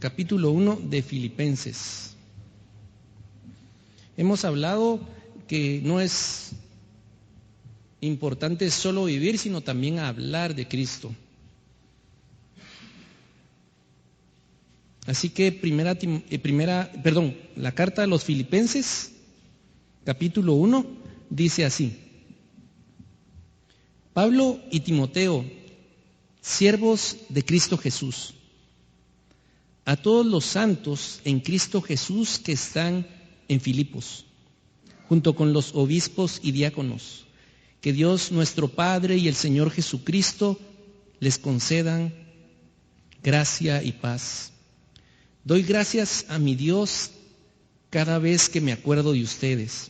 capítulo 1 de Filipenses. Hemos hablado que no es importante solo vivir, sino también hablar de Cristo. Así que la carta a los Filipenses, capítulo 1, dice así: Pablo y Timoteo, siervos de Cristo Jesús, a todos los santos en Cristo Jesús que están en Filipos, junto con los obispos y diáconos, que Dios nuestro Padre y el Señor Jesucristo les concedan gracia y paz. Doy gracias a mi Dios cada vez que me acuerdo de ustedes.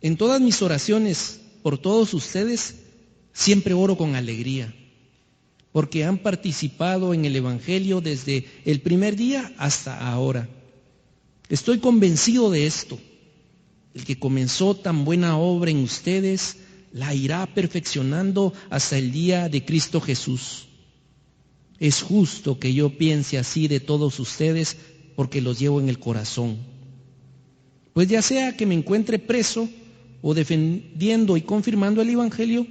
En todas mis oraciones por todos ustedes siempre oro con alegría, porque han participado en el Evangelio desde el primer día hasta ahora. Estoy convencido de esto: el que comenzó tan buena obra en ustedes la irá perfeccionando hasta el día de Cristo Jesús. Es justo que yo piense así de todos ustedes, porque los llevo en el corazón. Pues ya sea que me encuentre preso o defendiendo y confirmando el Evangelio,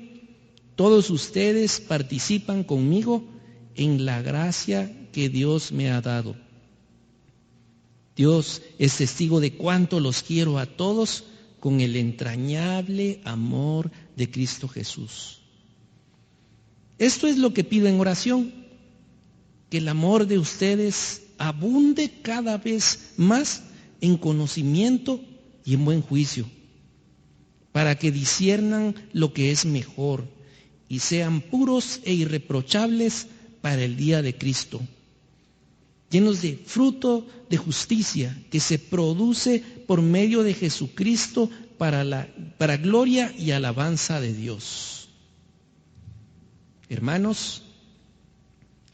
todos ustedes participan conmigo en la gracia que Dios me ha dado. Dios es testigo de cuánto los quiero a todos con el entrañable amor de Cristo Jesús. Esto es lo que pido en oración: que el amor de ustedes abunde cada vez más en conocimiento y en buen juicio, para que disciernan lo que es mejor y sean puros e irreprochables para el día de Cristo, llenos de fruto de justicia que se produce por medio de Jesucristo para gloria y alabanza de Dios. Hermanos,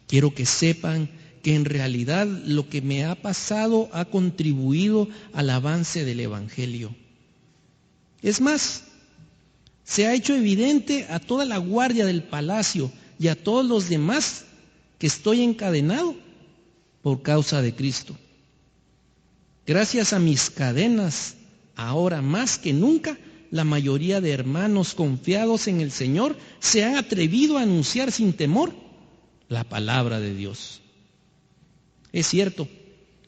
quiero que sepan que en realidad lo que me ha pasado ha contribuido al avance del Evangelio. Es más, se ha hecho evidente a toda la guardia del palacio y a todos los demás que estoy encadenado por causa de Cristo. Gracias a mis cadenas, ahora más que nunca, la mayoría de hermanos confiados en el Señor se han atrevido a anunciar sin temor la palabra de Dios. Es cierto,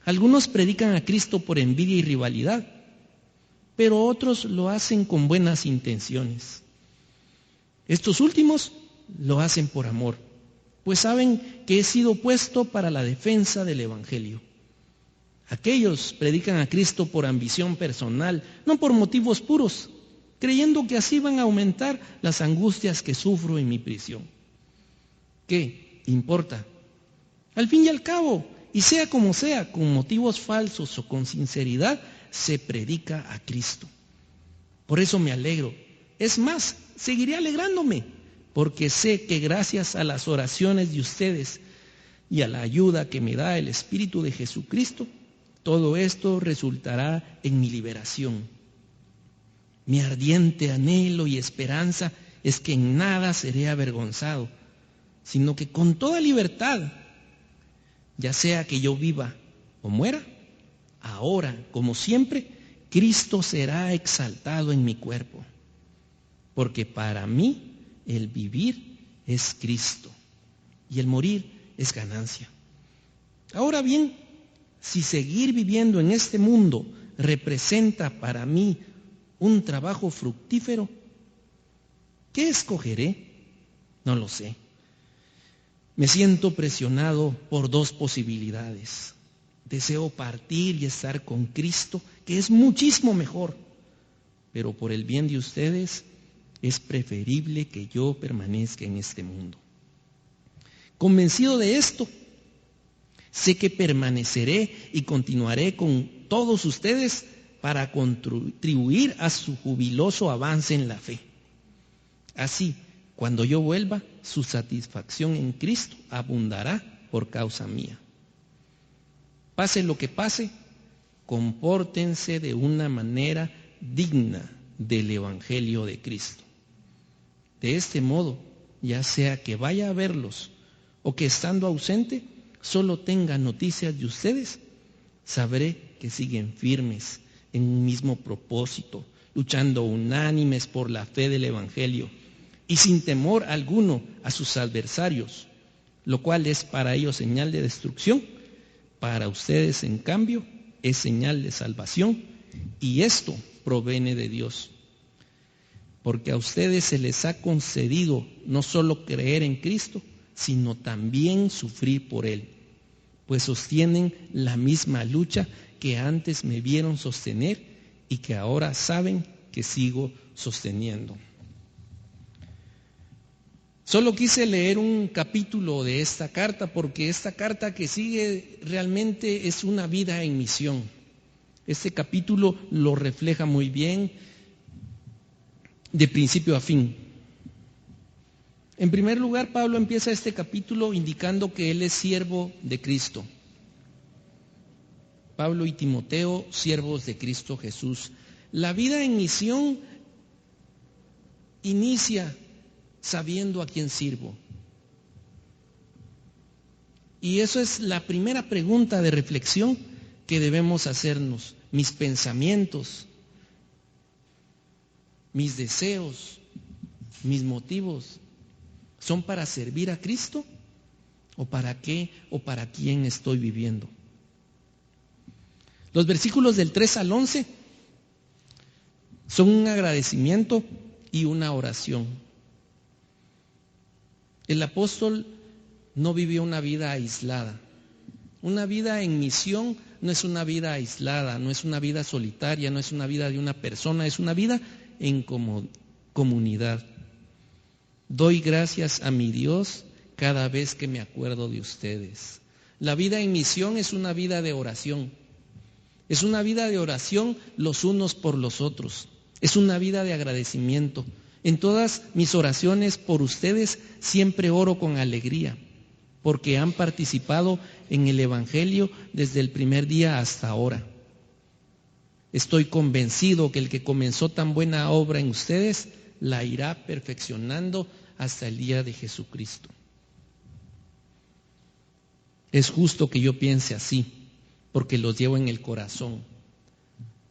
algunos predican a Cristo por envidia y rivalidad, pero otros lo hacen con buenas intenciones. Estos últimos lo hacen por amor, pues saben que he sido puesto para la defensa del Evangelio. Aquellos predican a Cristo por ambición personal, no por motivos puros, creyendo que así van a aumentar las angustias que sufro en mi prisión. ¿Qué importa? Al fin y al cabo, y sea como sea, con motivos falsos o con sinceridad, se predica a Cristo. Por eso me alegro. Es más, seguiré alegrándome, porque sé que gracias a las oraciones de ustedes y a la ayuda que me da el Espíritu de Jesucristo, todo esto resultará en mi liberación. Mi ardiente anhelo y esperanza es que en nada seré avergonzado, sino que con toda libertad, ya sea que yo viva o muera, ahora como siempre, Cristo será exaltado en mi cuerpo, porque para mí el vivir es Cristo y el morir es ganancia. Ahora bien, si seguir viviendo en este mundo representa para mí un trabajo fructífero, ¿qué escogeré? No lo sé. Me siento presionado por dos posibilidades. Deseo partir y estar con Cristo, que es muchísimo mejor, pero por el bien de ustedes es preferible que yo permanezca en este mundo. Convencido de esto, sé que permaneceré y continuaré con todos ustedes para contribuir a su jubiloso avance en la fe. Así, cuando yo vuelva, su satisfacción en Cristo abundará por causa mía. Pase lo que pase, compórtense de una manera digna del Evangelio de Cristo. De este modo, ya sea que vaya a verlos o que estando ausente, solo tenga noticias de ustedes, sabré que siguen firmes en un mismo propósito, luchando unánimes por la fe del Evangelio y sin temor alguno a sus adversarios, lo cual es para ellos señal de destrucción, para ustedes en cambio es señal de salvación, y esto proviene de Dios. Porque a ustedes se les ha concedido no solo creer en Cristo, sino también sufrir por Él, pues sostienen la misma lucha que antes me vieron sostener y que ahora saben que sigo sosteniendo. Solo quise leer un capítulo de esta carta porque esta carta que sigue realmente es una vida en misión. Este capítulo lo refleja muy bien de principio a fin. En primer lugar, Pablo empieza este capítulo indicando que él es siervo de Cristo. Pablo y Timoteo, siervos de Cristo Jesús. La vida en misión inicia sabiendo a quién sirvo. Y eso es la primera pregunta de reflexión que debemos hacernos. Mis pensamientos, mis deseos, mis motivos, ¿son para servir a Cristo? ¿O para qué o para quién estoy viviendo? Los versículos del 3 al 11 son un agradecimiento y una oración. El apóstol no vivió una vida aislada. Una vida en misión no es una vida aislada, no es una vida solitaria, no es una vida de una persona, es una vida en comunidad. Doy gracias a mi Dios cada vez que me acuerdo de ustedes. La vida en misión es una vida de oración. Es una vida de oración los unos por los otros. Es una vida de agradecimiento. En todas mis oraciones por ustedes siempre oro con alegría, porque han participado en el Evangelio desde el primer día hasta ahora. Estoy convencido que el que comenzó tan buena obra en ustedes la irá perfeccionando hasta el día de Jesucristo. Es justo que yo piense así, porque los llevo en el corazón.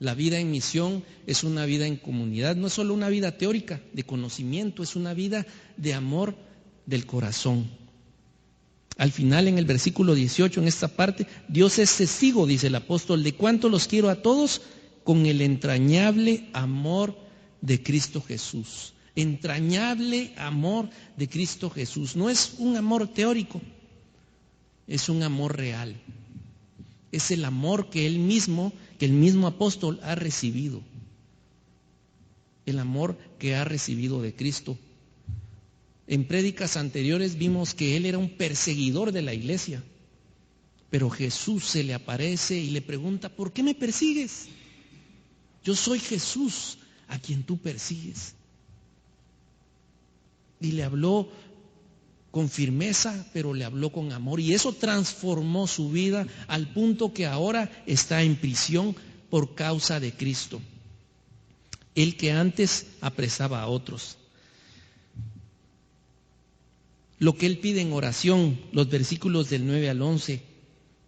La vida en misión es una vida en comunidad, no es solo una vida teórica de conocimiento, es una vida de amor del corazón. Al final, en el versículo 18, en esta parte, Dios es testigo, dice el apóstol, de cuánto los quiero a todos con el entrañable amor de Cristo Jesús. Entrañable amor de Cristo Jesús. No es un amor teórico, es un amor real. Es el amor que el mismo apóstol ha recibido. El amor que ha recibido de Cristo. En prédicas anteriores vimos que él era un perseguidor de la iglesia, pero Jesús se le aparece y le pregunta, ¿por qué me persigues? Yo soy Jesús a quien tú persigues. Y le habló con firmeza, pero le habló con amor, y eso transformó su vida al punto que ahora está en prisión por causa de Cristo. Él que antes apresaba a otros. Lo que él pide en oración, los versículos del 9 al 11.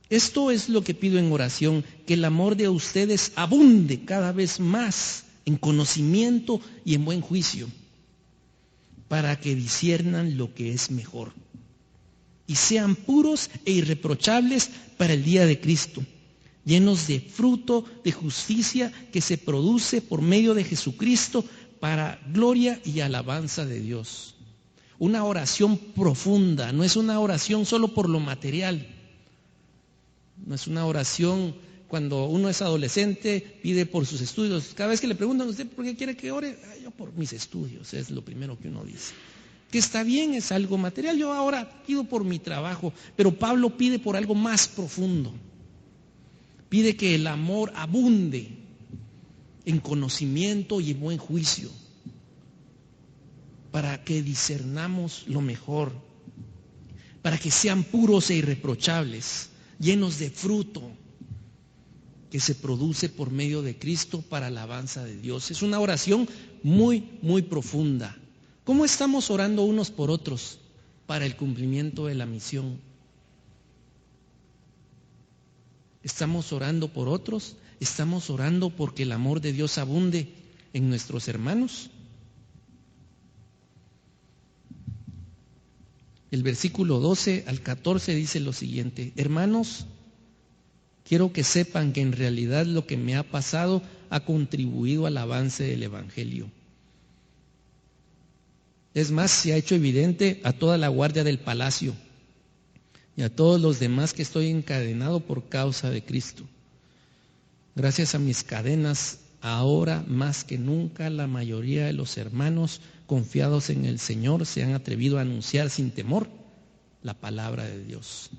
Esto es lo que pido en oración, que el amor de ustedes abunde cada vez más en conocimiento y en buen juicio, para que disciernan lo que es mejor y sean puros e irreprochables para el día de Cristo, llenos de fruto de justicia que se produce por medio de Jesucristo para gloria y alabanza de Dios. Una oración profunda, no es una oración solo por lo material, no es una oración cuando uno es adolescente, pide por sus estudios. Cada vez que le preguntan a usted por qué quiere que ore, yo por mis estudios, es lo primero que uno dice. Que está bien, es algo material, yo ahora pido por mi trabajo, pero Pablo pide por algo más profundo. Pide que el amor abunde en conocimiento y en buen juicio, para que discernamos lo mejor, para que sean puros e irreprochables, llenos de fruto que se produce por medio de Cristo para alabanza de Dios. Es una oración muy, muy profunda. ¿Cómo estamos orando unos por otros para el cumplimiento de la misión? Estamos orando por otros, estamos orando porque el amor de Dios abunde en nuestros hermanos. El versículo 12 al 14 dice lo siguiente: hermanos, quiero que sepan que en realidad lo que me ha pasado ha contribuido al avance del Evangelio. Es más, se ha hecho evidente a toda la guardia del palacio y a todos los demás que estoy encadenado por causa de Cristo. Gracias a mis cadenas, ahora más que nunca la mayoría de los hermanos confiados en el Señor se han atrevido a anunciar sin temor la palabra de Dios.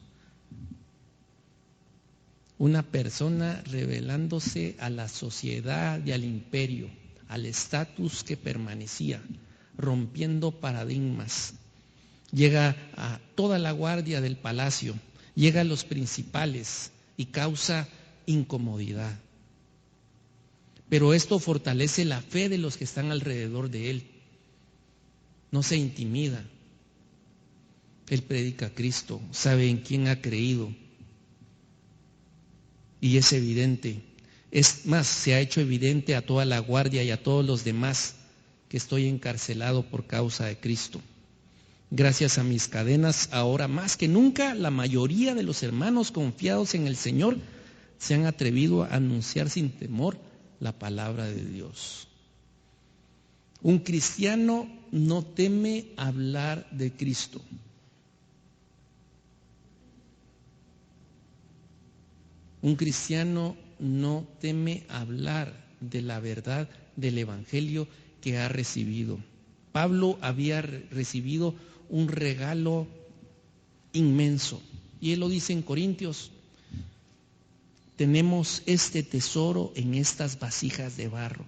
Una persona revelándose a la sociedad y al imperio, al estatus que permanecía, rompiendo paradigmas. Llega a toda la guardia del palacio, llega a los principales y causa incomodidad. Pero esto fortalece la fe de los que están alrededor de él. No se intimida. Él predica a Cristo, sabe en quién ha creído. Y es evidente. Es más, se ha hecho evidente a toda la guardia y a todos los demás que estoy encarcelado por causa de Cristo. Gracias a mis cadenas, ahora más que nunca, la mayoría de los hermanos confiados en el Señor se han atrevido a anunciar sin temor la palabra de Dios. Un cristiano no teme hablar de Cristo. Un cristiano no teme hablar de la verdad del Evangelio que ha recibido. Pablo había recibido un regalo inmenso, y él lo dice en Corintios: tenemos este tesoro en estas vasijas de barro.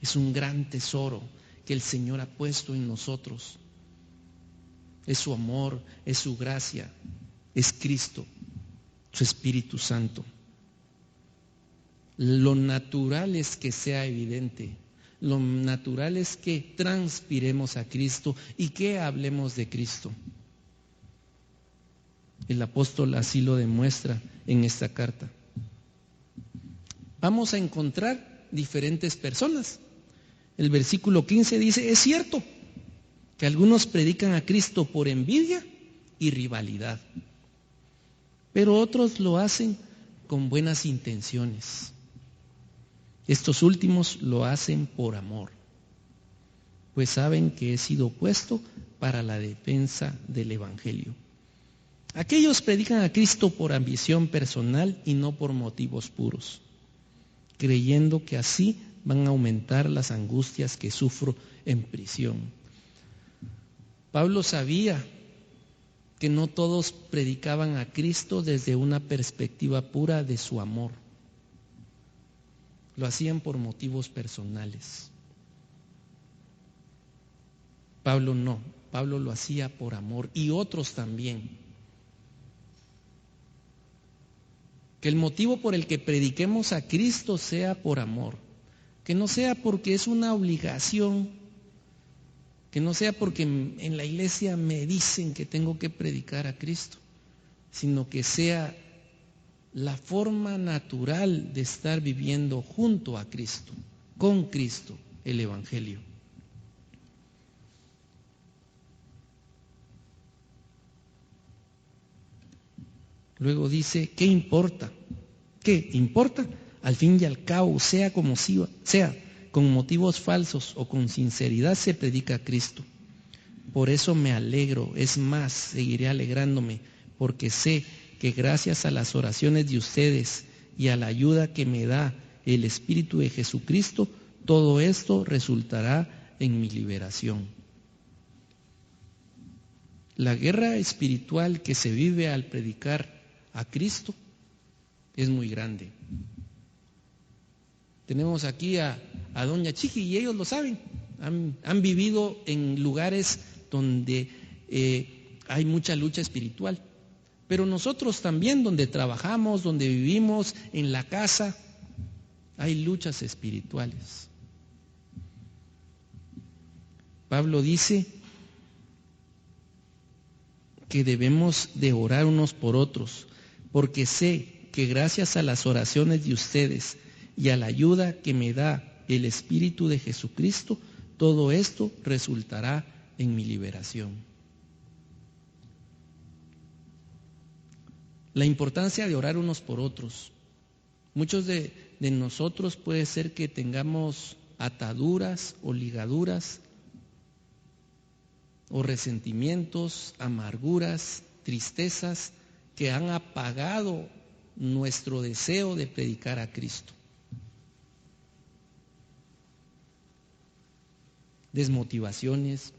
Es un gran tesoro que el Señor ha puesto en nosotros. Es su amor, es su gracia, es Cristo, su Espíritu Santo. Lo natural es que sea evidente, lo natural es que transpiremos a Cristo y que hablemos de Cristo. El apóstol así lo demuestra en esta carta. Vamos a encontrar diferentes personas. El versículo 15 dice: es cierto que algunos predican a Cristo por envidia y rivalidad, pero otros lo hacen con buenas intenciones. Estos últimos lo hacen por amor, pues saben que he sido puesto para la defensa del Evangelio. Aquellos predican a Cristo por ambición personal y no por motivos puros, creyendo que así van a aumentar las angustias que sufro en prisión. Pablo sabía que no todos predicaban a Cristo desde una perspectiva pura de su amor. Lo hacían por motivos personales. Pablo no, Pablo lo hacía por amor, y otros también. Que el motivo por el que prediquemos a Cristo sea por amor, que no sea porque es una obligación, que no sea porque en la iglesia me dicen que tengo que predicar a Cristo, sino que sea la forma natural de estar viviendo junto a Cristo, con Cristo, el Evangelio. Luego dice: ¿qué importa? ¿Qué importa? Al fin y al cabo, sea como sea, con motivos falsos o con sinceridad, se predica a Cristo. Por eso me alegro, es más, seguiré alegrándome, porque sé que gracias a las oraciones de ustedes y a la ayuda que me da el Espíritu de Jesucristo, todo esto resultará en mi liberación. La guerra espiritual que se vive al predicar a Cristo es muy grande. Tenemos aquí a doña Chiqui, y ellos lo saben, han vivido en lugares donde hay mucha lucha espiritual. Pero nosotros también, donde trabajamos, donde vivimos, en la casa, hay luchas espirituales. Pablo dice que debemos de orar unos por otros porque sé que gracias a las oraciones de ustedes y a la ayuda que me da el Espíritu de Jesucristo, todo esto resultará en mi liberación. La importancia de orar unos por otros. Muchos de nosotros puede ser que tengamos ataduras o ligaduras o resentimientos, amarguras, tristezas que han apagado nuestro deseo de predicar a Cristo. Desmotivaciones,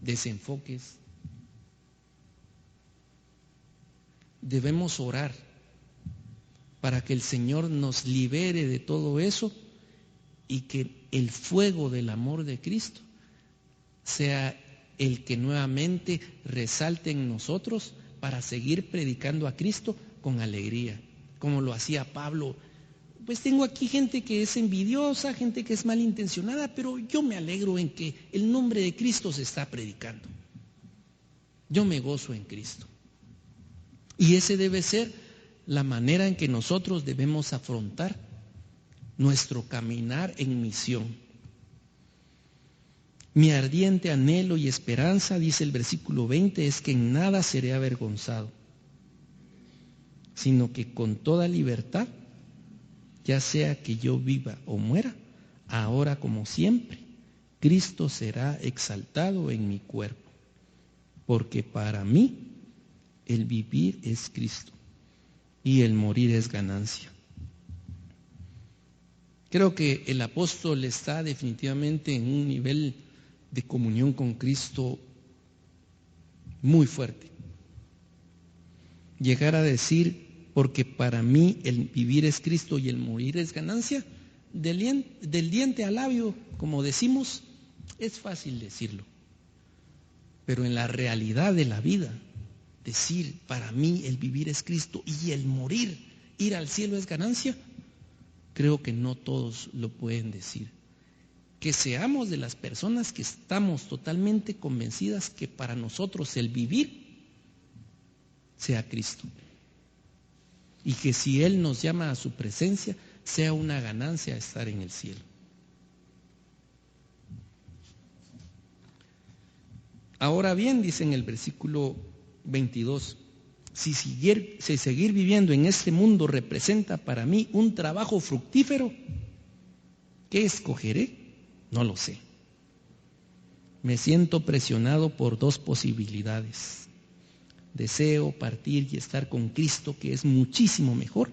desenfoques. Debemos orar para que el Señor nos libere de todo eso y que el fuego del amor de Cristo sea el que nuevamente resalte en nosotros para seguir predicando a Cristo con alegría, como lo hacía Pablo. Pues tengo aquí gente que es envidiosa, gente que es malintencionada, pero yo me alegro en que el nombre de Cristo se está predicando. Yo me gozo en Cristo. Y ese debe ser la manera en que nosotros debemos afrontar nuestro caminar en misión. Mi ardiente anhelo y esperanza, dice el versículo 20, es que en nada seré avergonzado, sino que con toda libertad, ya sea que yo viva o muera, ahora como siempre, Cristo será exaltado en mi cuerpo, porque para mí el vivir es Cristo y el morir es ganancia. Creo que el apóstol está definitivamente en un nivel de comunión con Cristo muy fuerte. Llegar a decir, porque para mí el vivir es Cristo y el morir es ganancia, del diente al labio, como decimos, es fácil decirlo. Pero en la realidad de la vida, decir, para mí el vivir es Cristo y el morir, ir al cielo es ganancia, creo que no todos lo pueden decir. Que seamos de las personas que estamos totalmente convencidas que para nosotros el vivir sea Cristo. Y que si Él nos llama a su presencia, sea una ganancia estar en el cielo. Ahora bien, dice en el versículo 22, si seguir viviendo en este mundo representa para mí un trabajo fructífero, ¿qué escogeré? No lo sé. Me siento presionado por dos posibilidades. Deseo partir y estar con Cristo, que es muchísimo mejor,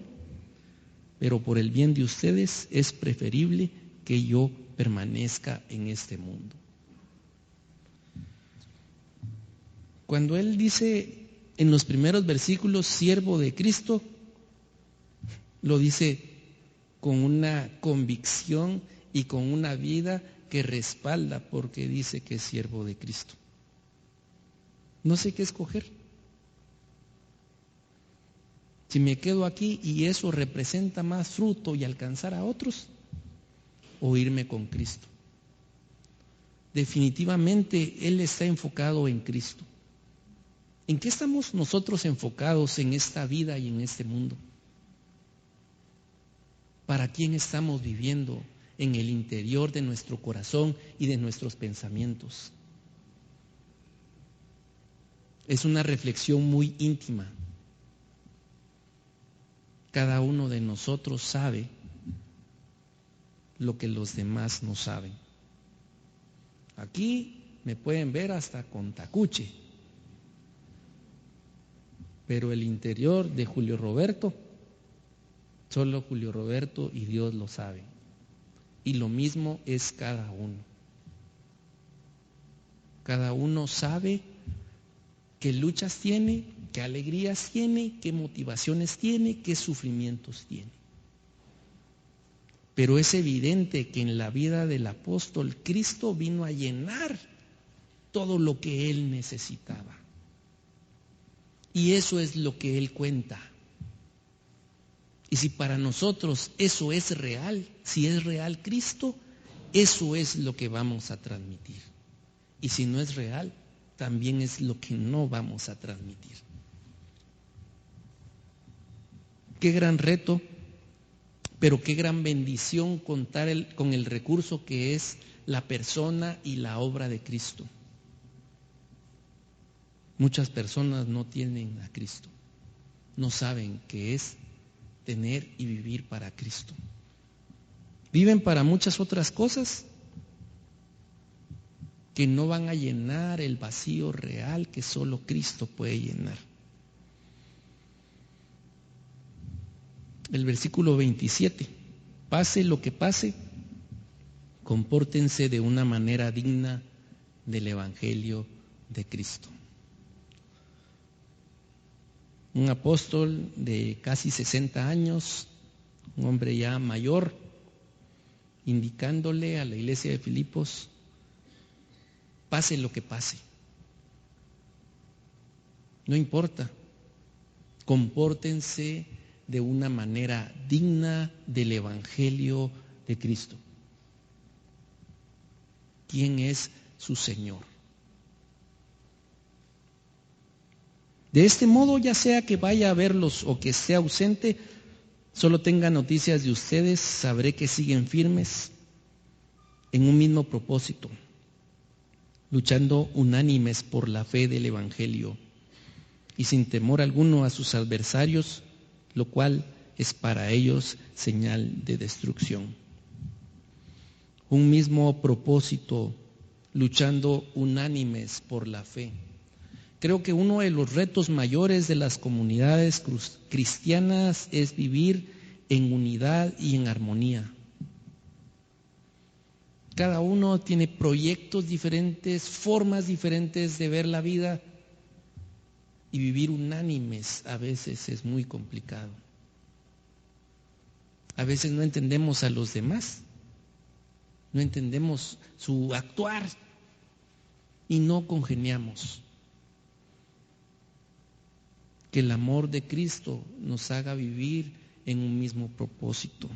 pero por el bien de ustedes es preferible que yo permanezca en este mundo. Cuando él dice en los primeros versículos, siervo de Cristo, lo dice con una convicción y con una vida que respalda porque dice que es siervo de Cristo. No sé qué escoger. Si me quedo aquí y eso representa más fruto y alcanzar a otros, o irme con Cristo. Definitivamente Él está enfocado en Cristo. ¿En qué estamos nosotros enfocados en esta vida y en este mundo? ¿Para quién estamos viviendo en el interior de nuestro corazón y de nuestros pensamientos? Es una reflexión muy íntima. Cada uno de nosotros sabe lo que los demás no saben. Aquí me pueden ver hasta con tacuche, pero el interior de Julio Roberto, solo Julio Roberto y Dios lo saben. Y lo mismo es cada uno. Cada uno sabe qué luchas tiene, qué alegrías tiene, qué motivaciones tiene, qué sufrimientos tiene. Pero es evidente que en la vida del apóstol, Cristo vino a llenar todo lo que él necesitaba. Y eso es lo que él cuenta. Y si para nosotros eso es real, si es real Cristo, eso es lo que vamos a transmitir. Y si no es real, también es lo que no vamos a transmitir. Qué gran reto, pero qué gran bendición contar con el recurso que es la persona y la obra de Cristo. Muchas personas no tienen a Cristo, no saben qué es tener y vivir para Cristo. Viven para muchas otras cosas que no van a llenar el vacío real que solo Cristo puede llenar. El versículo 27, pase lo que pase, compórtense de una manera digna del Evangelio de Cristo. Un apóstol de casi 60 años, un hombre ya mayor, indicándole a la iglesia de Filipos, pase lo que pase, no importa, compórtense de una manera digna del Evangelio de Cristo. ¿Quién es su Señor? De este modo, ya sea que vaya a verlos o que esté ausente, solo tenga noticias de ustedes, sabré que siguen firmes en un mismo propósito, luchando unánimes por la fe del Evangelio y sin temor alguno a sus adversarios, lo cual es para ellos señal de destrucción. Un mismo propósito, luchando unánimes por la fe. Creo que uno de los retos mayores de las comunidades cristianas es vivir en unidad y en armonía. Cada uno tiene proyectos diferentes, formas diferentes de ver la vida, y vivir unánimes a veces es muy complicado. A veces no entendemos a los demás, no entendemos su actuar y no congeniamos. Que el amor de Cristo nos haga vivir en un mismo propósito,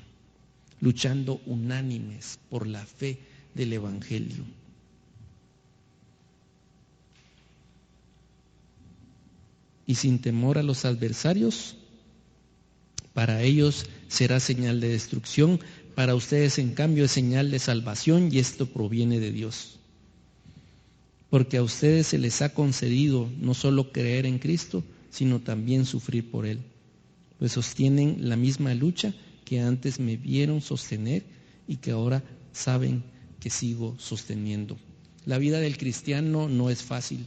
luchando unánimes por la fe del Evangelio. Y sin temor a los adversarios, para ellos será señal de destrucción, para ustedes en cambio es señal de salvación, y esto proviene de Dios. Porque a ustedes se les ha concedido no solo creer en Cristo, sino también sufrir por Él, pues sostienen la misma lucha que antes me vieron sostener y que ahora saben que sigo sosteniendo. La vida del cristiano no es fácil,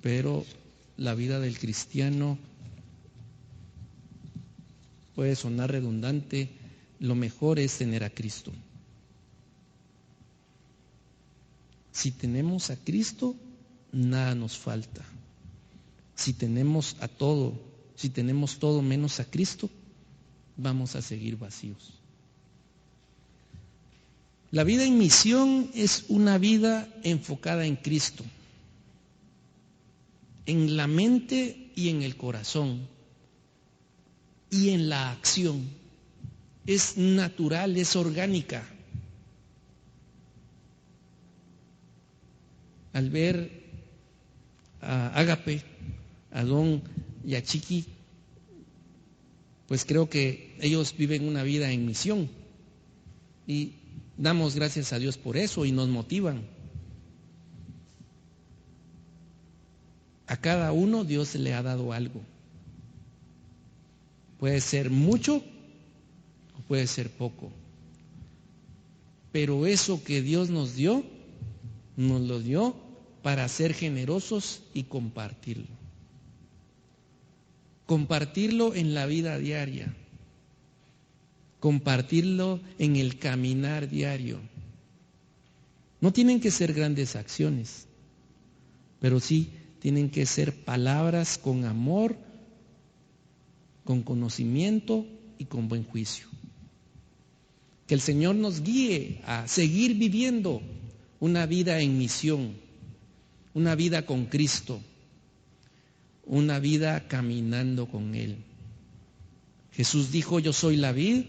pero la vida del cristiano, puede sonar redundante, lo mejor es tener a Cristo. Si tenemos a Cristo, nada nos falta. Si tenemos todo menos a Cristo, vamos a seguir vacíos. La vida en misión es una vida enfocada en Cristo, en la mente y en el corazón, y en la acción. Es natural, es orgánica. Al ver a Ágape, a Don y a Chiqui, pues creo que ellos viven una vida en misión y damos gracias a Dios por eso y nos motivan. A cada uno Dios le ha dado algo. Puede ser mucho o puede ser poco, pero eso que Dios nos dio, nos lo dio para ser generosos y compartirlo. Compartirlo en la vida diaria, compartirlo en el caminar diario. No tienen que ser grandes acciones, pero sí tienen que ser palabras con amor, con conocimiento y con buen juicio. Que el Señor nos guíe a seguir viviendo una vida en misión, una vida con Cristo, una vida caminando con Él. Jesús dijo: yo soy la vid,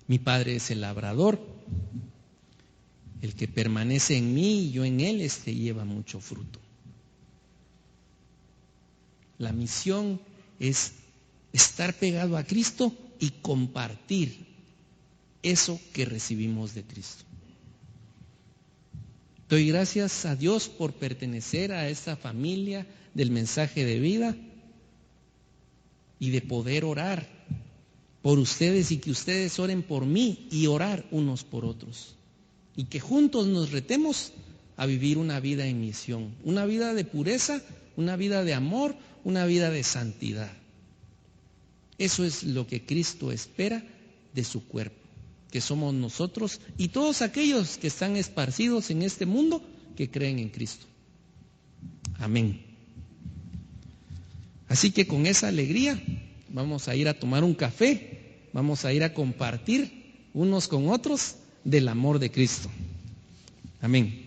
mi Padre es el labrador. El que permanece en mí y yo en Él, este lleva mucho fruto. La misión es estar pegado a Cristo y compartir eso que recibimos de Cristo. Doy gracias a Dios por pertenecer a esta familia del mensaje de vida y de poder orar por ustedes y que ustedes oren por mí y orar unos por otros. Y que juntos nos retemos a vivir una vida en misión, una vida de pureza, una vida de amor, una vida de santidad. Eso es lo que Cristo espera de su cuerpo, que somos nosotros y todos aquellos que están esparcidos en este mundo que creen en Cristo. Amén. Así que con esa alegría vamos a ir a tomar un café, vamos a ir a compartir unos con otros del amor de Cristo. Amén.